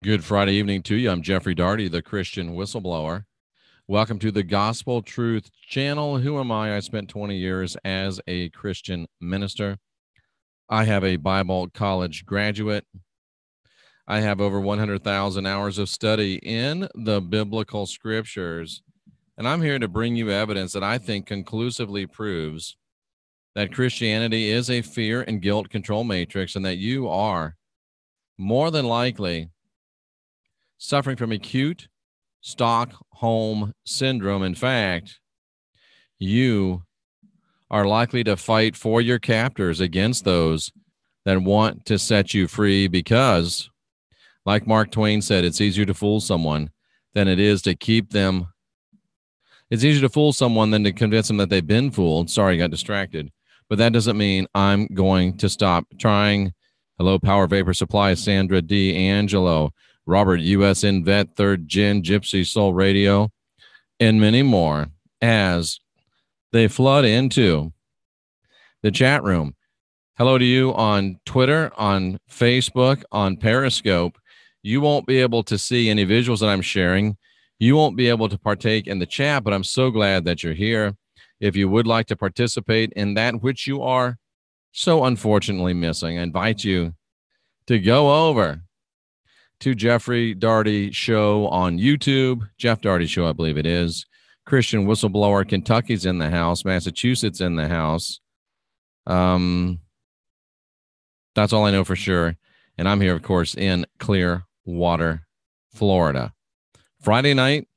Good Friday evening to you. I'm Jeffrey Daugherty, the Christian Whistleblower. Welcome to the Gospel Truth Channel. Who am I? I spent 20 years as a Christian minister. I have a Bible college graduate. I have over 100,000 hours of study in the biblical scriptures. And I'm here to bring you evidence that I think conclusively proves that Christianity is a fear and guilt control matrix, and that you are more than likely suffering from acute Stockholm syndrome. In fact, you are likely to fight for your captors against those that want to set you free because, like Mark Twain said, it's easier to fool someone than it is to keep them. It's easier to fool someone than to convince them that they've been fooled. Sorry, I got distracted. But that doesn't mean I'm going to stop trying. Hello, Power Vapor Supply, Sandra D'Angelo, Robert, USN Vet, Third Gen, Gypsy Soul Radio, and many more as they flood into the chat room. Hello to you on Twitter, on Facebook, on Periscope. You won't be able to see any visuals that I'm sharing. You won't be able to partake in the chat, but I'm so glad that you're here. If you would like to participate in that which you are so unfortunately missing, I invite you to go over to Jeffrey Daugherty Show on YouTube. Jeff Daugherty Show, I believe it is. Christian Whistleblower. Kentucky's in the house. Massachusetts in the house. That's all I know for sure. And I'm here, of course, in Clearwater, Florida. Friday night,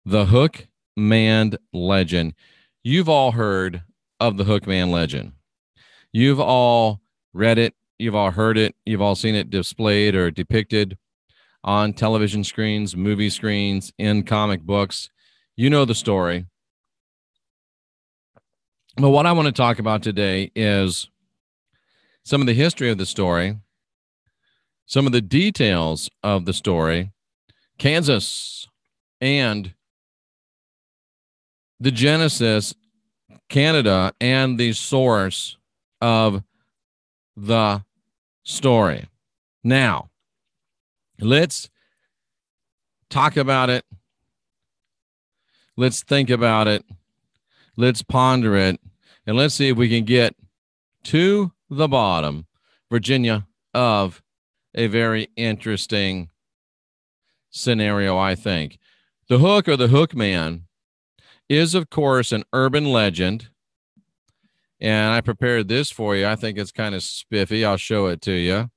the Hook Man legend. You've all heard of the Hook Man legend. You've all read it. You've all heard it. You've all seen it displayed or depicted on television screens, movie screens, in comic books. You know the story. But what I want to talk about today is some of the history of the story, some of the details of the story, Kansas, and the genesis, Canada, and the source of the story. Now, let's talk about it. Let's think about it. Let's ponder it. And let's see if we can get to the bottom, Virginia, of a very interesting scenario, I think. The Hook, or the Hook Man, is, of course, an urban legend. And I prepared this for you. I think it's kind of spiffy. I'll show it to you.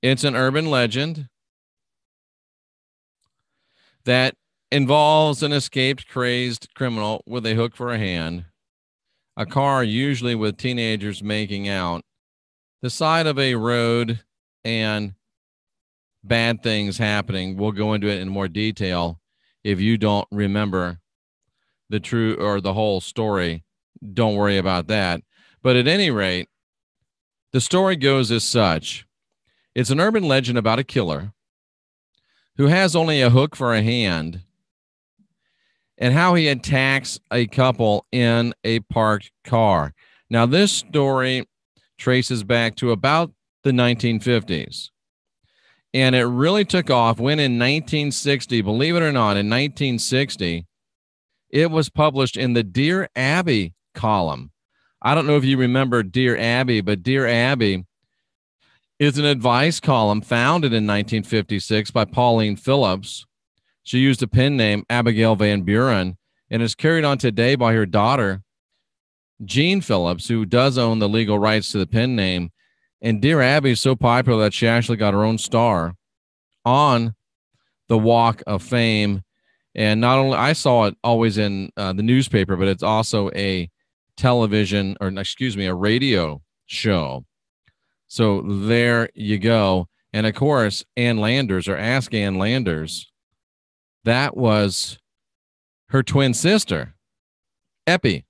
It's an urban legend that involves an escaped, crazed criminal with a hook for a hand, a car usually with teenagers making out, the side of a road, and bad things happening. We'll go into it in more detail. If you don't remember the true or the whole story, don't worry about that. But at any rate, the story goes as such. It's an urban legend about a killer who has only a hook for a hand and how he attacks a couple in a parked car. Now, this story traces back to about the 1950s. And it really took off when in 1960, believe it or not, in 1960, it was published in the Dear Abby column. I don't know if you remember Dear Abby, but Dear Abby is an advice column founded in 1956 by Pauline Phillips. She used a pen name, Abigail Van Buren, and is carried on today by her daughter, Jean Phillips, who does own the legal rights to the pen name. And Dear Abby is so popular that she actually got her own star on the Walk of Fame. And not only, I saw it always in the newspaper, but it's also a television, or excuse me, a radio show. So there you go. And of course, Ann Landers, or Ask Ann Landers, that was her twin sister, Epi.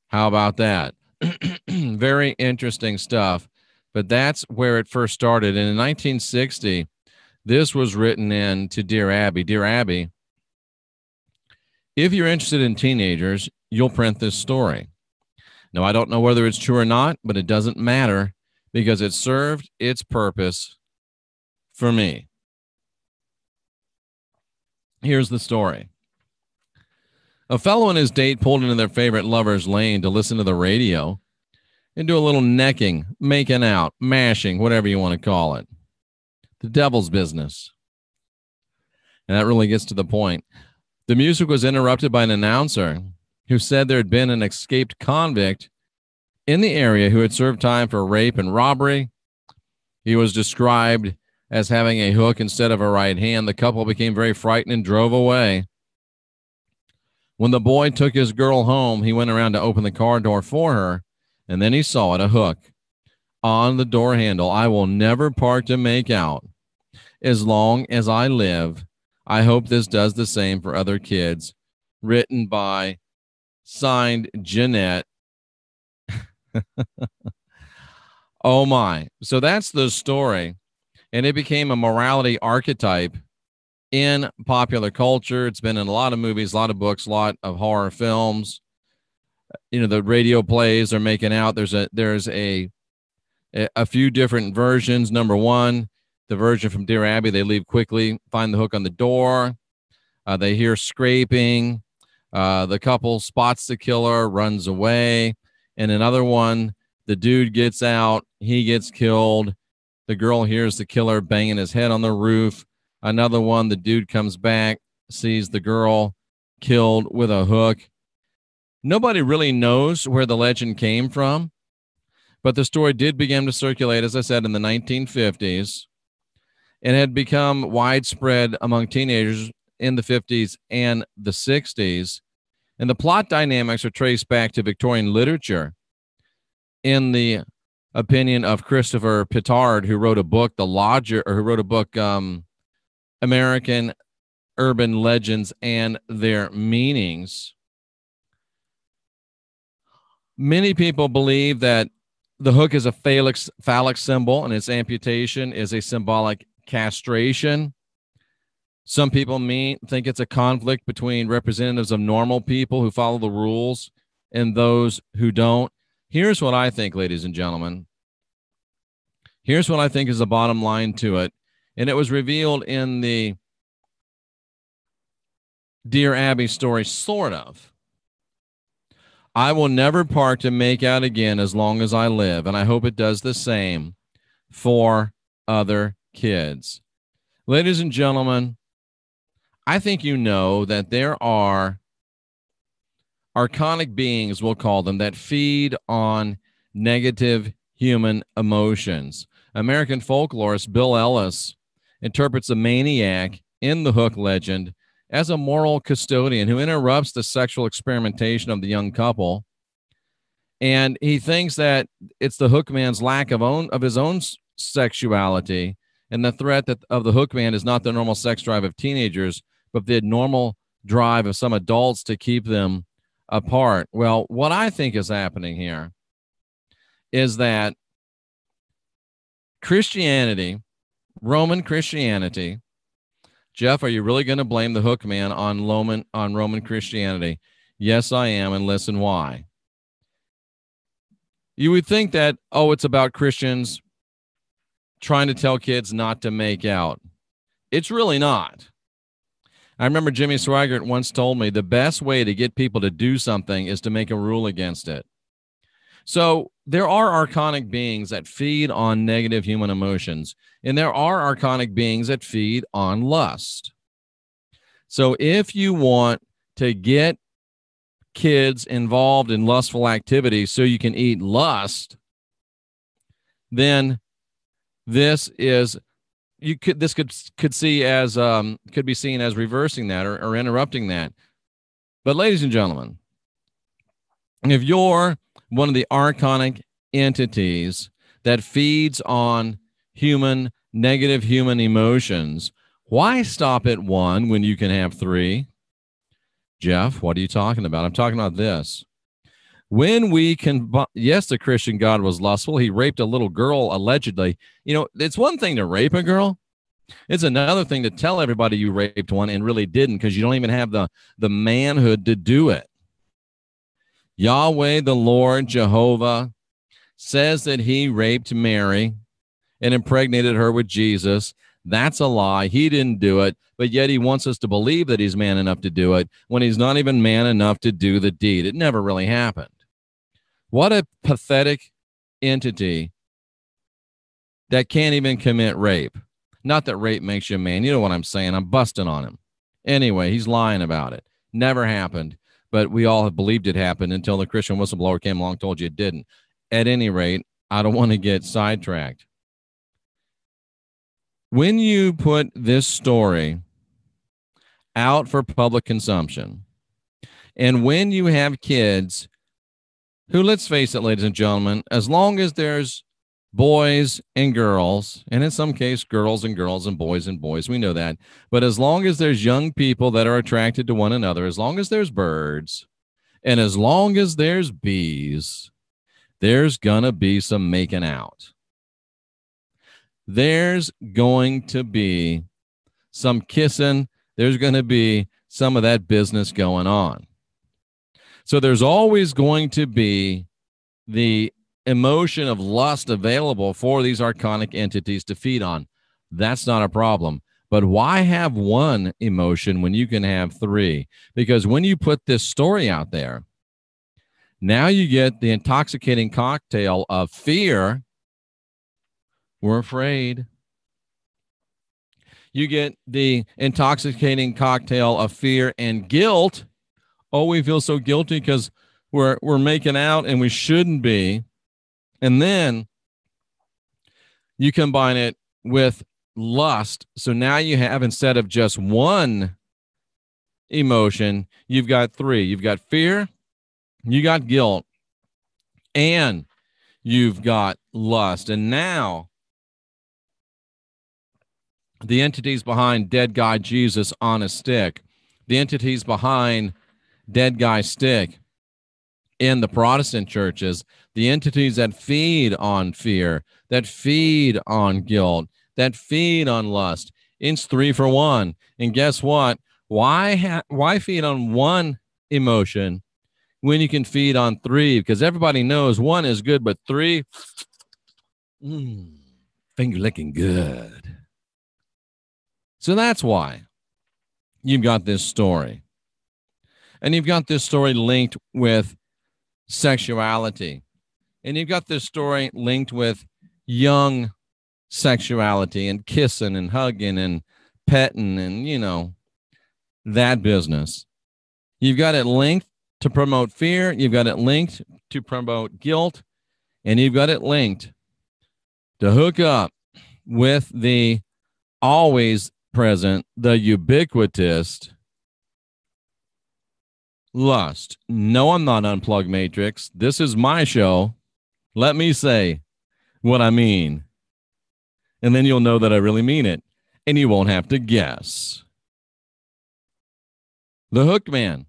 How about that? Very interesting stuff. But that's where it first started. And in 1960, this was written in to Dear Abby. Dear Abby, if you're interested in teenagers, you'll print this story. Now, I don't know whether it's true or not, but it doesn't matter because it served its purpose for me. Here's the story. A fellow and his date pulled into their favorite lover's lane to listen to the radio and do a little necking, making out, mashing, whatever you want to call it. The devil's business. And that really gets to the point. The music was interrupted by an announcer who said there had been an escaped convict in the area who had served time for rape and robbery. He was described as having a hook instead of a right hand. The couple became very frightened and drove away. When the boy took his girl home, he went around to open the car door for her, and then he saw it, a hook on the door handle. I will never part to make out. As long as I live, I hope this does the same for other kids. Written by, signed, Jeanette. Oh, my. So that's the story, and it became a morality archetype in popular culture. It's been in a lot of movies, a lot of books, a lot of horror films. You know, the radio plays are making out. There's a few different versions. Number one, the version from Dear Abby, they leave quickly, find the hook on the door. They hear scraping. The couple spots the killer, runs away. And another one, the dude gets out, he gets killed. The girl hears the killer banging his head on the roof. Another one, the dude comes back, sees the girl killed with a hook. Nobody really knows where the legend came from, but the story did begin to circulate, as I said, in the 1950s, and had become widespread among teenagers in the 50s and the 60s. And the plot dynamics are traced back to Victorian literature in the opinion of Christopher Pittard, who wrote a book, The Lodger, or who wrote a book, American Urban Legends and Their Meanings. Many people believe that the hook is a phallic symbol and its amputation is a symbolic castration. Some people think it's a conflict between representatives of normal people who follow the rules and those who don't. Here's what I think, ladies and gentlemen. Here's what I think is the bottom line to it. And it was revealed in the Dear Abby story, sort of. I will never part to make out again as long as I live, and I hope it does the same for other kids. Ladies and gentlemen, I think you know that there are archonic beings, we'll call them, that feed on negative human emotions. American folklorist Bill Ellis interprets a maniac in the Hook legend as a moral custodian who interrupts the sexual experimentation of the young couple. And he thinks that it's the Hook man's lack of his own sexuality, and the threat of the Hook man is not the normal sex drive of teenagers, but the normal drive of some adults to keep them apart. Well, what I think is happening here is that Christianity, Roman Christianity, Jeff, are you really going to blame the Hook man on Roman Christianity? Yes, I am, and listen why. You would think that, it's about Christians trying to tell kids not to make out. It's really not. I remember Jimmy Swaggart once told me the best way to get people to do something is to make a rule against it. So there are archonic beings that feed on negative human emotions, and there are archonic beings that feed on lust. So if you want to get kids involved in lustful activities so you can eat lust, then this could be seen as reversing that or interrupting that. But ladies and gentlemen, if you're one of the archonic entities that feeds on negative human emotions, why stop at one when you can have three? Jeff, what are you talking about? I'm talking about this. When we can, yes, the Christian God was lustful. He raped a little girl, allegedly. It's one thing to rape a girl. It's another thing to tell everybody you raped one and really didn't, because you don't even have the manhood to do it. Yahweh, the Lord, Jehovah, says that he raped Mary and impregnated her with Jesus. That's a lie. He didn't do it, but yet he wants us to believe that he's man enough to do it when he's not even man enough to do the deed. It never really happened. What a pathetic entity that can't even commit rape. Not that rape makes you a man. You know what I'm saying? I'm busting on him. Anyway, he's lying about it. Never happened, but we all have believed it happened until the Christian whistleblower came along and told you it didn't. At any rate, I don't want to get sidetracked. When you put this story out for public consumption, and when you have kids who, let's face it, ladies and gentlemen, as long as there's boys and girls, and in some case, girls and girls and boys, we know that. But as long as there's young people that are attracted to one another, as long as there's birds, and as long as there's bees, there's going to be some making out. There's going to be some kissing. There's going to be some of that business going on. So there's always going to be the emotion of lust available for these archonic entities to feed on. That's not a problem. But why have one emotion when you can have three? Because when you put this story out there, now you get the intoxicating cocktail of fear. We're afraid. You get the intoxicating cocktail of fear and guilt. Oh, we feel so guilty because we're making out and we shouldn't be. And then you combine it with lust. So now you have, instead of just one emotion, you've got three. You've got fear, you got guilt, and you've got lust. And now the entities behind dead guy Jesus on a stick, the entities behind dead guy stick in the Protestant churches, the entities that feed on fear, that feed on guilt, that feed on lust, it's 3 for 1. And guess what? Why feed on one emotion when you can feed on 3? Because everybody knows 1 is good, but 3, finger licking good. So that's why you've got this story. And you've got this story linked with sexuality. And you've got this story linked with young sexuality and kissing and hugging and petting and, you know, that business. You've got it linked to promote fear. You've got it linked to promote guilt. And you've got it linked to hook up with the always present, the ubiquitous lust. No, I'm not Unplugged Matrix. This is my show. Let me say what I mean. And then you'll know that I really mean it. And you won't have to guess. The Hook Man.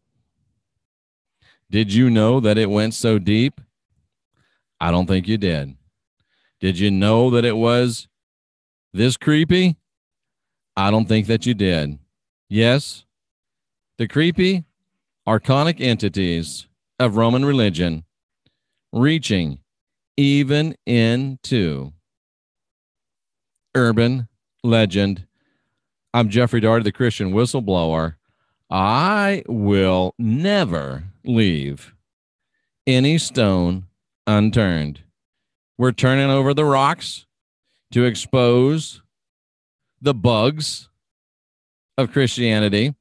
Did you know that it went so deep? I don't think you did. Did you know that it was this creepy? I don't think that you did. Yes, the creepy archonic entities of Roman religion reaching even into urban legend. I'm Jeffrey Darty, the Christian whistleblower. I will never leave any stone unturned. We're turning over the rocks to expose the bugs of Christianity.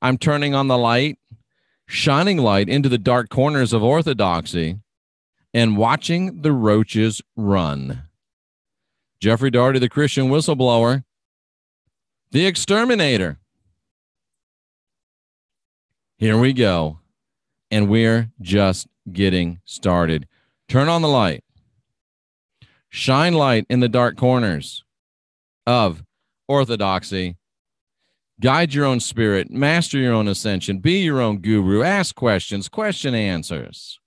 I'm turning on the light, shining light into the dark corners of orthodoxy, and watching the roaches run. Jeffrey Darty, the Christian whistleblower, the exterminator. Here we go. And we're just getting started. Turn on the light. Shine light in the dark corners of orthodoxy. Guide your own spirit. Master your own ascension. Be your own guru. Ask questions. Question answers.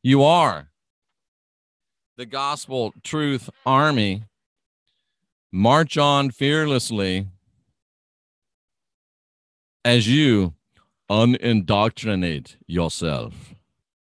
You are the gospel truth army. March on fearlessly as you unindoctrinate yourself.